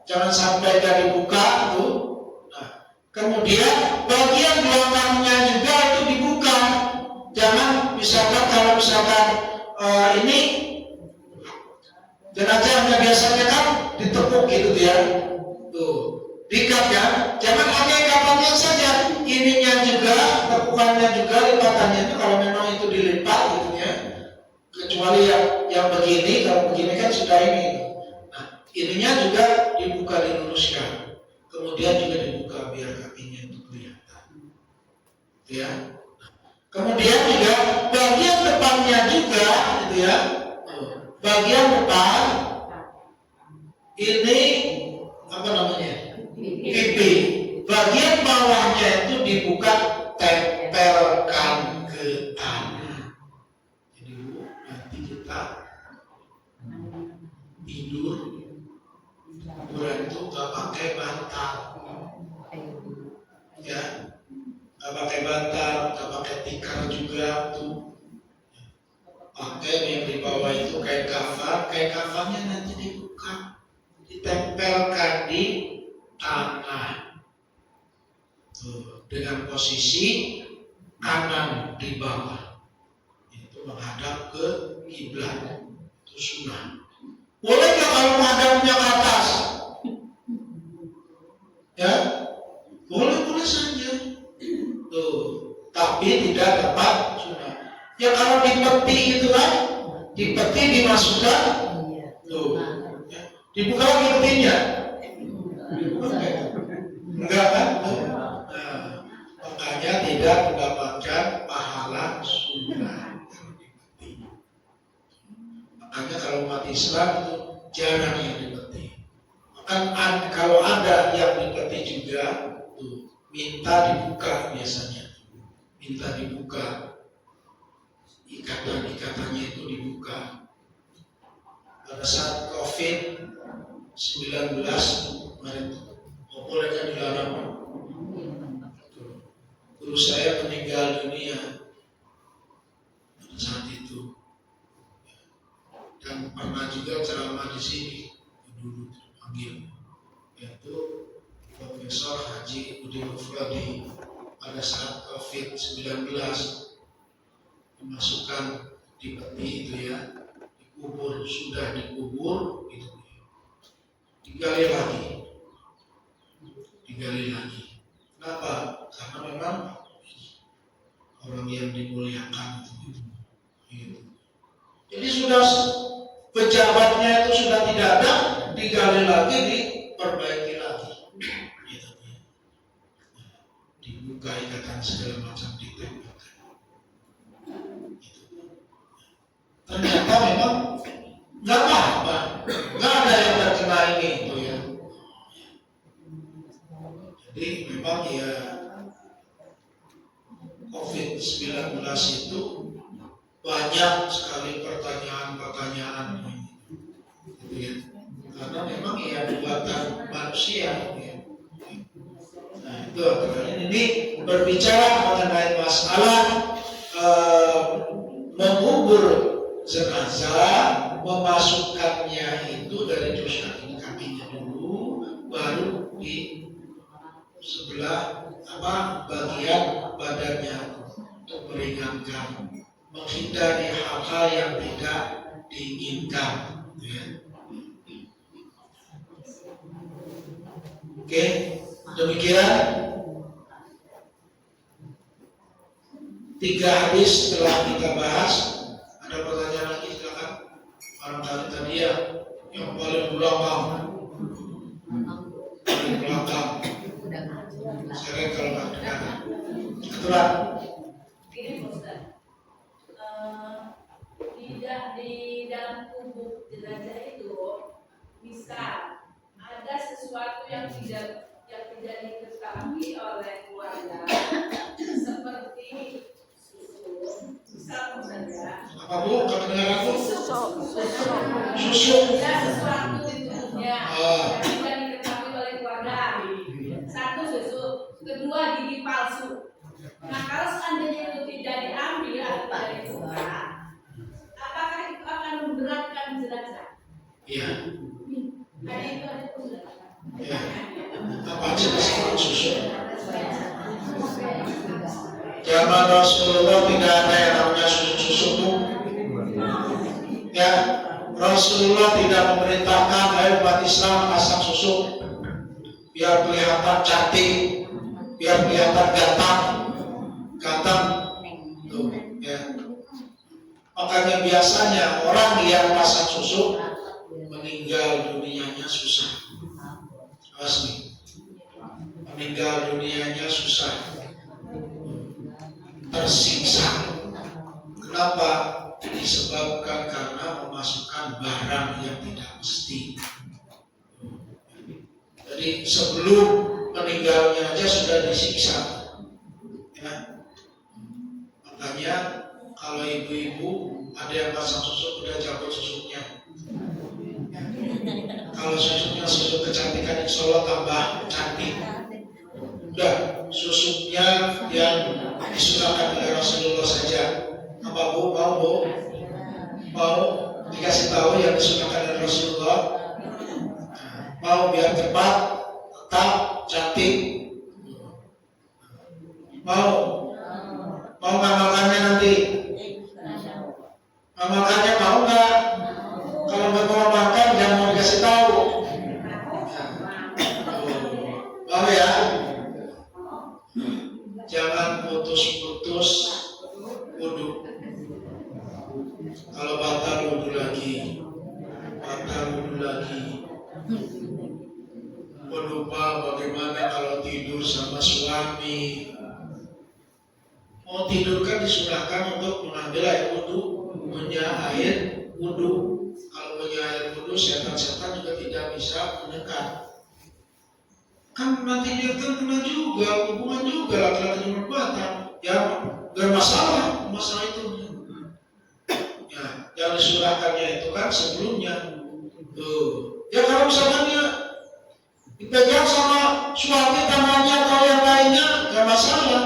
jangan sampai gak dibuka tuh. Nah, kemudian bagian belakangnya juga itu dibuka, jangan kalau misalkan ini jenazahnya biasanya kan ditepuk gitu ya, tuh diikat kan, jangan hanya ikatannya saja, ininya juga, tepukannya juga, lipatannya itu kalau memang itu dilipat gitu ya, kecuali yang begini, kalau begini kan sudah ini. Nah, ininya juga dibuka, diluruskan, kemudian juga dibuka biar kakinya itu kelihatan, ya. Kemudian juga bagian depannya juga, gitu ya, bagian depan ini apa namanya? Pipi. Bagian bawahnya itu dibuka, tempelkan ke tanah. Jadi nanti kita tidur kuburan itu gak pakai bantal, ya, gak pakai bantal, gak pakai tikar juga tuh. Pakai yang di bawah itu kain kafan, kain kafannya nanti dibuka, ditempelkan di tanah. Tuh, dengan posisi kanan di bawah, itu menghadap ke kiblat, itu sunnah. Boleh nggak kalau menghadapnya ke atas? Ya, boleh saja. Tuh, tapi tidak tepat sunnah. Ya kalau di peti itu kan, di peti dimasukkan, tuh, ya. Dibuka lagi petinya, dibuka enggak kan? Nah, makanya tidak mendapatkan pahala sunnah kalau di peti. Makanya kalau umat Islam itu jarang yang di peti. Kan kalau ada yang di peti juga, tuh, minta dibuka biasanya, minta dibuka. Ikatan-ikatannya itu dibuka. Pada saat COVID-19 kemarin, bolehnya dilarang. Guru saya meninggal dunia pada saat itu, dan pernah juga ceramah di sini dulu panggil, yaitu Profesor Haji Udin Mufradi pada saat COVID-19 dimasukkan di peti itu ya, dikubur, sudah dikubur itu digali lagi. Kenapa? Karena memang orang yang dimuliakan itu. Gitu. Jadi sudah pejabatnya itu sudah tidak ada, digali lagi, diperbaiki lagi. Gitu. Dibuka ikatan segala macam ditembakkan. Gitu. Ternyata memang nggak apa-apa, nggak ada yang terkena ini itu ya. Jadi memang ya COVID-19 itu banyak sekali pertanyaan gitu ya. Karena memang ya buatan manusia ya. Nah itu ini berbicara mengenai masalah mengubur jenazah, memasukkannya itu dari kakinya dulu, baru di sebelah bagian badannya untuk meringankan, menghindari hal-hal yang tidak diinginkan. Ya. Oke, demikian 3 hadis telah kita bahas. Ada pertanyaan lagi silakan. Barangkali tadi ya yang paling belakang. Saya kalau nggak dengar. Kebetulan. Di dalam tubuh jenazah itu bisa ada sesuatu yang tidak diketahui oleh keluarga, seperti susu, misal saja. Apa Bu? Kedengaran Bu? Susu. Ada sesuatu di tubuhnya yang tidak diketahui oleh keluarga. 1 susu, 2 gigi palsu. Nah kalau seandainya itu tidak diambil atau tidak dibuka, apakah itu akan memberatkan jenazah? Iya. Ada itu ada penjelasan. Ya. Apa jenis susu? Zaman Rasulullah tidak ada yang namanya susu Bu. Ya, Rasulullah tidak memerintahkan ayo umat Islam pasang susu biar kelihatan cantik, biar kelihatan ganteng. Tuh, ya. Makanya biasanya orang yang pasang susu meninggal dunianya susah. Asli. Meninggal dunianya susah. Tersiksa. Kenapa? Disebabkan karena memasukkan barang yang tidak mesti. Jadi sebelum meninggalnya aja sudah disiksa. Ya. Makanya kalau ibu-ibu ada yang pasang susu udah cabut susuknya. Kalau susunya susu kecantikan, insya Allah tambah cantik. Udah susuknya yang disunahkan oleh Rasulullah saja. Apa Bu? Mau Bu? Mau dikasih tahu yang disunahkan oleh Rasulullah? Mau biar cepat, tetap cantik? Mau ngamalkannya nanti? Ngamalkannya mau nggak? Kalau nggak mau makan jangan mau dikasih tahu. Mau ya? Jangan putus-putus wudhu. Kalau batal wudhu lagi. Lupa bagaimana kalau tidur sama suami. Mau tidur kan disunahkan untuk mengambil air wudhu, punya air wudhu. Kalau punya air wudhu, setan-setan juga tidak bisa mendekat. Kan nanti dia kan kena juga, hubungan juga laki-laki perbuatan. Ya, gak masalah itu. Ya, yang disunahkannya itu kan sebelumnya. Tuh. Ya kalau misalnya dipegang sama suami tangannya atau yang lainnya, gak masalah.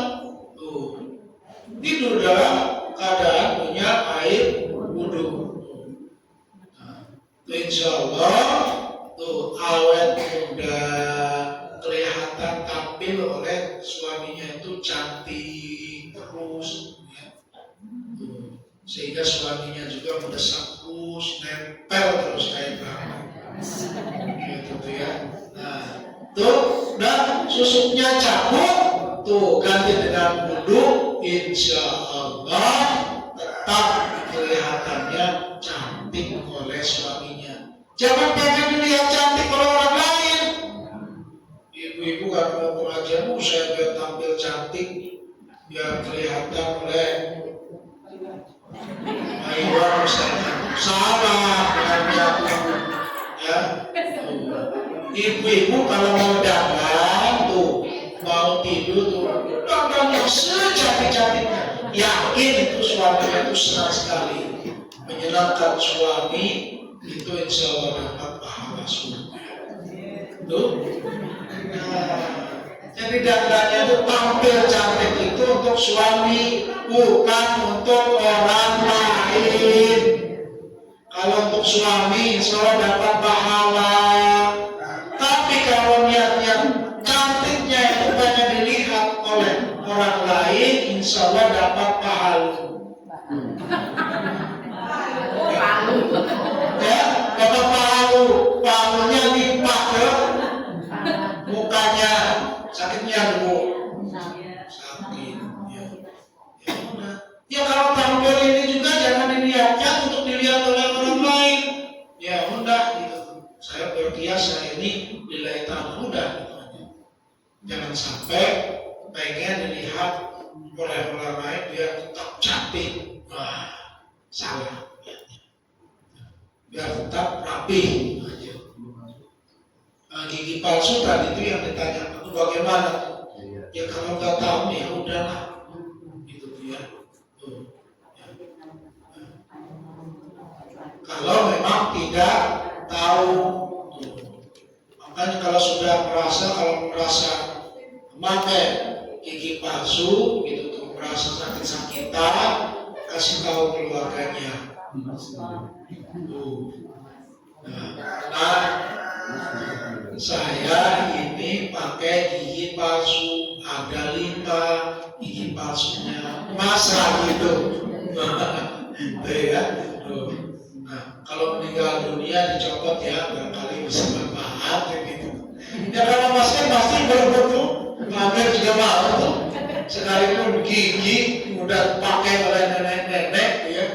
Tuh. Tidur dalam keadaan punya air wudhu. Nah, insya Allah tuh awet muda, kelihatan tampil oleh suaminya itu cantik terus. Ya. Tuh. sehingga suaminya juga mendesak terus, nempel terus kayak drama. Gitu tuh ya. Nah, tuh, dan susuknya cabut, tuh ganti dengan wudhu, insya Allah tetap kelihatannya cantik oleh suaminya. Jangan pengen dilihat cantik oleh orang lain. Ibu-ibu kan mau pengajian, saya biar tampil cantik, biar kelihatan oleh Ayo misalnya salah ya. Ibu-ibu kalau mau dandan tuh, mau tidur tuh, dandannya secantik-cantiknya. Yakin itu suaminya itu senang sekali. Menyenangkan suami itu insya Allah dapat pahala surga. Tuh. Jadi dandannya itu tampil cantik itu untuk suami, bukan untuk orang lain. Kalau untuk suami, insya Allah dapat pahala. Tapi kalau niatnya cantiknya itu banyak dilihat oleh orang lain, insya Allah dapat pahala. Ya, dapat pahala. Pahalanya lipat ya. Mukanya sakitnya dulu. Sakit. Ya kalau tampil ini juga jangan dilihatkan untuk dilihat oleh orang lain. Ya udah gitu. Saya berkiasa ini nilai tamu udah gitu aja. Jangan sampai pengen dilihat oleh orang lain dia tetap cantik. Wah, salah. Biar tetap rapi aja. Nah, gigi palsu tadi itu yang ditanya itu bagaimana? Ya kalau nggak tahu ya udahlah. Gitu ya. Kalau memang tidak tahu, makanya kalau sudah merasa memakai gigi palsu, gitu tuh merasa sakit-sakitan, kasih tahu keluarganya. Nah, saya ini pakai gigi palsu, ada 5 gigi palsunya, masa gitu? Ya. Nah, kalau meninggal dunia dicopot ya, barangkali bisa bermanfaat gitu. Ya kalau masih pasti berbentuk, mampir juga mau tuh. Sekalipun gigi udah pakai oleh nenek-nenek ya,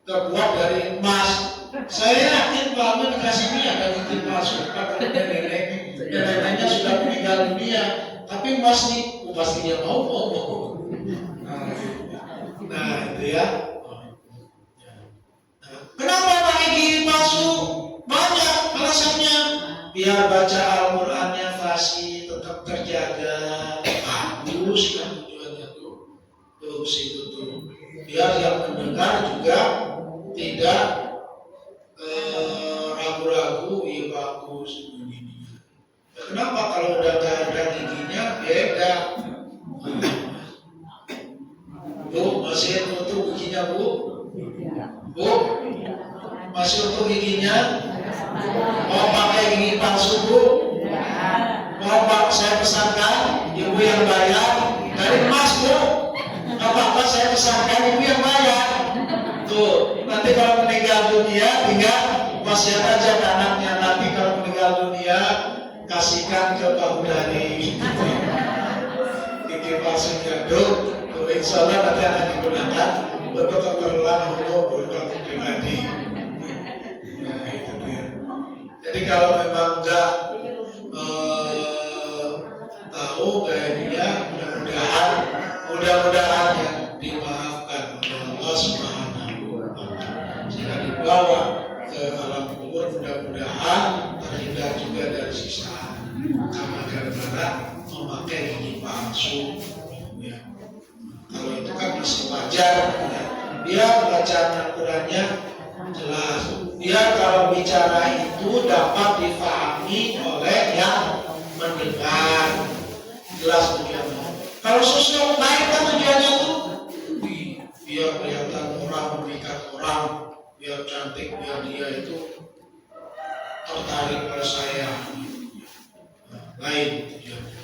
terbuat dari emas. Saya yakin Pak Amin dikasih ini ada gigi palsu pakai nenek-nenek. Neneknya sudah meninggal dunia, tapi emas nih, pasti dia mau. Nah itu ya. Kenapa pakai gigi palsu? Banyak alasannya. Biar baca Al-Qur'annya fasih, tetap terjaga, bagus kan tujuannya tuh. Terus itu tuh. Biar yang mendengar juga tidak ragu-ragu, iya bagus begini. Ya, kenapa kalau udah gak ada giginya beda? Bu, masih untuk giginya bu? Bu, masih untuk giginya? Mau pakai gigi palsu bu? Mau pak saya pesankan, ibu yang bayar dari emas bu? Apa-apa saya pesankan, ibu yang bayar. Tuh, nanti kalau meninggal dunia tinggal wasiat aja ke anaknya. Nanti kalau meninggal dunia kasihkan ke Pak Udari. Gigi palsunya tuh, insya Allah nanti akan digunakan untuk keperluan umum untuk pribadi. Nah itu dia. Jadi kalau memang enggak tahu kayak dia, mudah-mudahan ya dimaafkan oleh Allah Subhanahu wa Ta'ala. Jika dibawa ke alam kubur, mudah-mudahan terhindar juga dari siksaan karena gara-gara memakai gigi palsu. Ya. Kalau itu kan masih wajar, ya. Dia bacaan Al-Qurannya jelas. Dia kalau bicara itu dapat difahami oleh yang mendengar. Jelas tujuannya. Kalau sosial naik kan tujuannya tuh biar kelihatan orang, memikat orang, biar cantik, biar dia itu tertarik pada saya. Nah, lain tujuannya.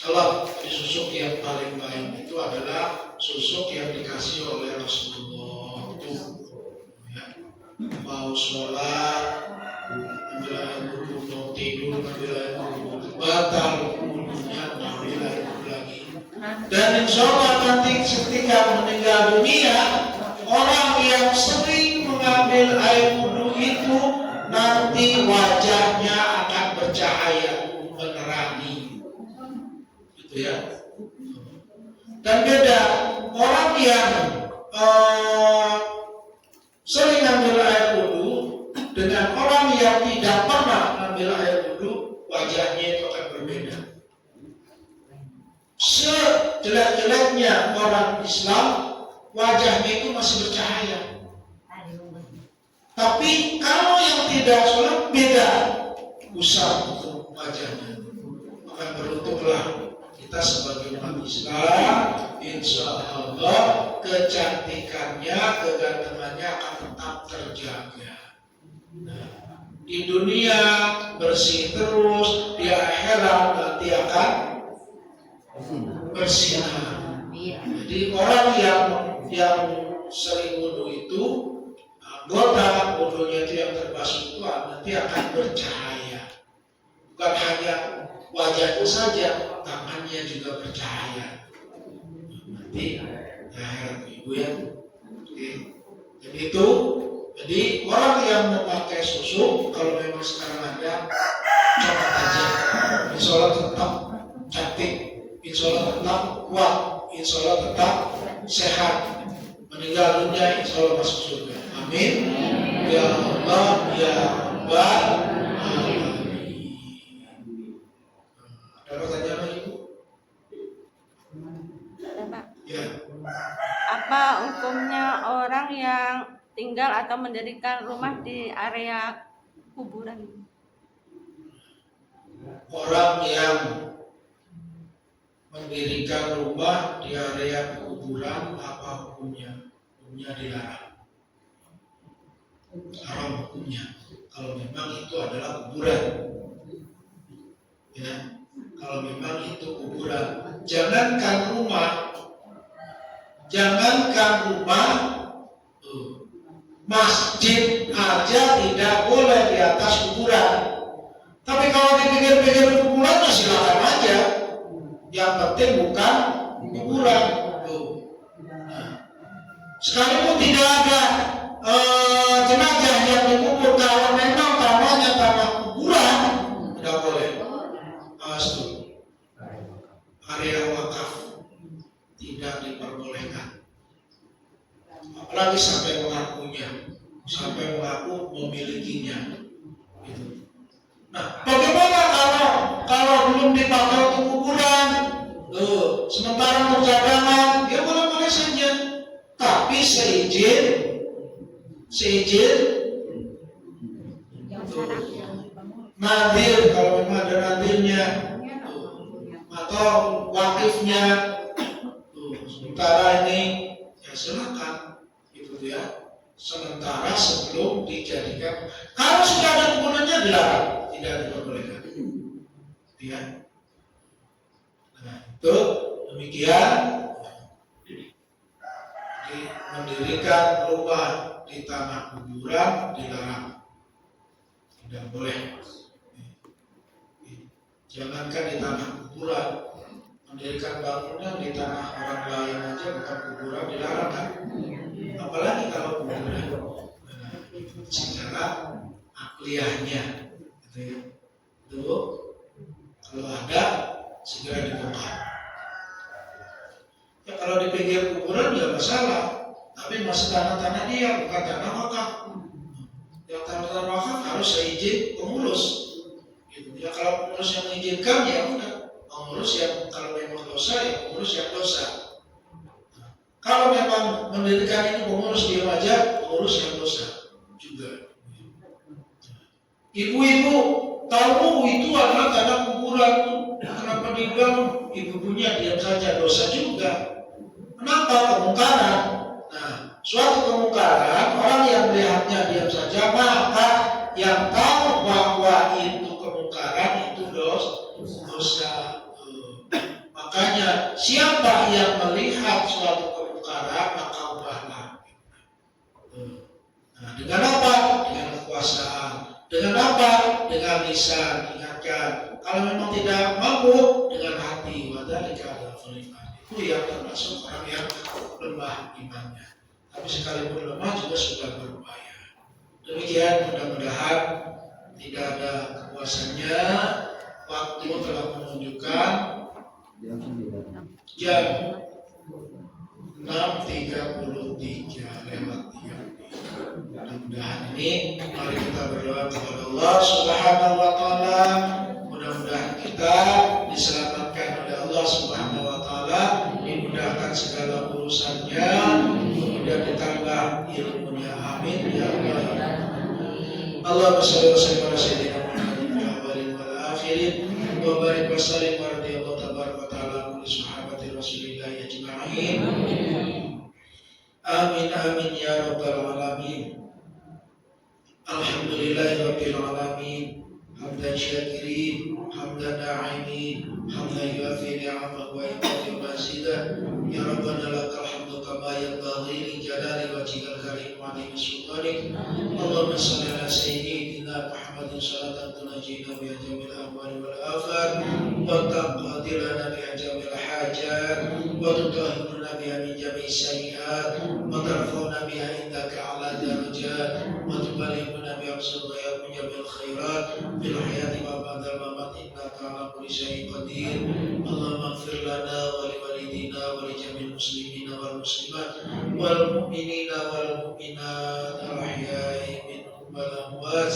Kalau susuk yang paling baik itu adalah susuk yang dikasih oleh Rasulullah. mau sholat, ambil air wudhu, mau tidur, ambil air wudhu, batal wudhunya, ambil air wudhu lagi. Dan insya Allah nanti ketika meninggal dunia, orang yang sering mengambil air wudhu itu nanti wajahnya akan bercahaya, menerangi, gitu ya. Dan beda orang yang sering ambil air wudhu dengan orang yang tidak pernah ambil air wudhu, wajahnya itu akan berbeda. Sejelek-jeleknya orang Islam, wajahnya itu masih bercahaya. Tapi kalau yang tidak sholat beda, usah untuk wajahnya. Maka beruntunglah kita sebagai umat Islam, insya Allah kecantikannya, kegantengannya akan tetap terjaga. Nah, di dunia bersih terus, di akhirat nanti akan bersinar. Jadi orang yang sering wudhu itu, anggota wudhunya itu yang terbasuh itu nanti akan bercahaya. Bukan hanya wajahnya saja, tangannya juga bercahaya. Nanti ya ibu ya. Jadi itu, jadi orang yang memakai susu, kalau memang sekarang ada, coba aja. Insya Allah tetap cantik, insya Allah tetap kuat, insya Allah tetap sehat. Meninggal dunia, insya Allah masuk surga. Amin. Ya Allah, ya Rabbal Alamin. Ada pertanyaan lagi, Bu? Ada, Pak. Ya. Apa hukumnya orang yang tinggal atau mendirikan rumah di area kuburan? Orang yang mendirikan rumah di area kuburan, apa hukumnya? Hukumnya dilarang. Haram hukumnya. Kalau memang itu adalah kuburan, ya. Kalau memang itu kuburan, jangankan rumah, masjid aja tidak boleh di atas kuburan. Tapi kalau dipikir-pikir kuburan, silakan aja. Yang penting bukan kuburan. Nah, sekalipun tidak ada jenazah yang dikubur, kalau memang tanahnya tanah kuburan, tidak boleh. Area wakaf tidak diperbolehkan. Apalagi sampai mengakunya, sampai mengaku memilikinya. Gitu. Nah, bagaimana kalau belum dipakai untuk kuburan, sementara untuk cadangan, dia boleh-boleh saja. Tapi seizin nadir, kalau memang ada nadirnya, atau wakifnya, sementara ini ya silakan, itu ya. Sementara sebelum dijadikan, kalau sudah ada kuburannya dilarang, tidak diperbolehkan. Ya. Nah, itu demikian. Jadi mendirikan rumah di tanah kuburan dilarang, tidak boleh. Jangankan di tanah kuburan, mendirikan bangunan di tanah orang lain aja bukan kuburan dilarang kan? Apalagi kalau kuburan. Nah, secara akliyahnya, gitu ya. Itu kalau ada segera dibongkar. Ya kalau di pinggir kuburan ya masalah, tapi masih tanah-tanah dia, bukan tanah wakaf. Yang tanah-tanah wakaf harus seizin pengurus. Gitu. Ya kalau pengurus yang mengizinkan ya udah, pengurus yang kalau memang dosa ya pengurus yang dosa. Nah, kalau memang mendirikan ini pengurus diam aja, pengurus yang dosa juga. Ibu-ibu tahu itu adalah tanah kuburan, kenapa dibilang ibu-ibunya diam saja, dosa juga. Kenapa? Kemungkaran. Nah, suatu kemungkaran, orang yang melihatnya diam saja, maka yang tahu bahwa itu kemungkaran itu dosa. Makanya siapa yang melihat suatu kemungkaran maka ubahlah. Nah, Nah, dengan apa? Dengan kekuasaan. Dengan apa? Dengan lisan, ingatkan. Kalau memang tidak mampu, dengan hati. Wadhalika adhaful iman. Itu yang termasuk orang yang lemah imannya. Tapi sekalipun lemah juga sudah berupaya. Demikian, mudah-mudahan tidak ada kepuasannya. Waktu telah menunjukkan jam 6.33 lewat 3. Mudah-mudahan ini mari kita berdoa kepada Allah Subhanahu wa taala. Mudah-mudahan kita diselamatkan oleh Allah Subhanahu wa taala, dimudahkan segala urusannya, kemudian ditambah ilmunya. Amin ya Allah. Allahumma shalli wa sallim ala sayyidina Muhammadin wa awwalin wal akhirin wa barik wa sallim wa radhiyallahu tabaraka wa ta'ala li sahabati Rasulillah ajma'in. Amin amin ya rabbal alamin. Alhamdulillahi rabbil alamin. Hamdan syakirin, hamdan na'imin, hamdan yuafi ni'amahu wa yukafi mazidah. Ya Rabbana lakal hamdu kama yanbaghi li jalali wajhikal karim wa li sultanik. Allahumma shalli ala sayyidina Muhammadin salatan tunajjina biha jamil ahwali wal afat wa taqdi lana biha jamil hajat wa tutahhiruna biha min jami'i sayyi'at wa tarfa'una biha indaka a'la darajat wa tuballighuna biha aqsal min jami'il khairat fil hayati wa ba'dal mamat innaka 'ala kulli syai'in qadir. Allahumma ighfir lana wa li walidina wa li jami'il muslimina wal muslimat wal mu'minina wal mu'minat al-ahya'i minhum wal amwat.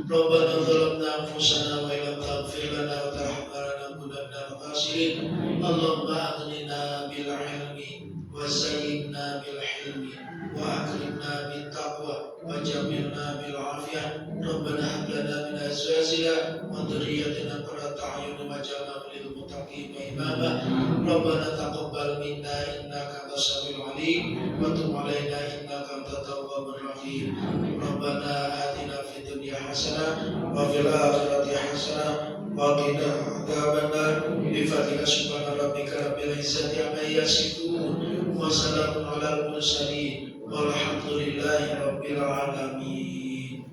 Rabbana zalamna anfusana wa illam taghfir lana wa tarhamna lanakunanna minal khasirin. Allahumma aghnina bil ilmi wa zayyinna bil hilmi wa akrimna bit taqwa wa jamilna bil afiyah. Rabbana hab lana min azwajina wa dhurriyyatina qurrata a'yun waj'alna lil muttaqina imama. Rabbana taqabbal minna innaka antas samiul alim wa tub 'alaina innaka antat tawwabur rahim. Rabbana atina fid dunya hasanah wa fil akhirati hasanah wa qina adzabannar. Bi fadlika subhana rabbika rabbil izzati amma yasifun wa salamun 'alal mursalin walhamdulillahi rabbil alamin.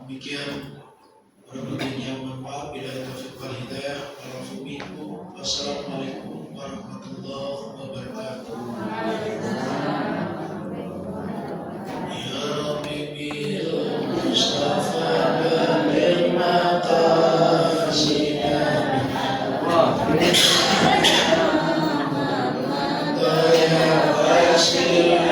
Demikian berikutnya, mohon maaf bila taufiq wal hidayah. Wassalamualaikum warahmatullahi wabarakatuh. Ya Rabbi bil Mustafa balil maqasidina wa ya wasir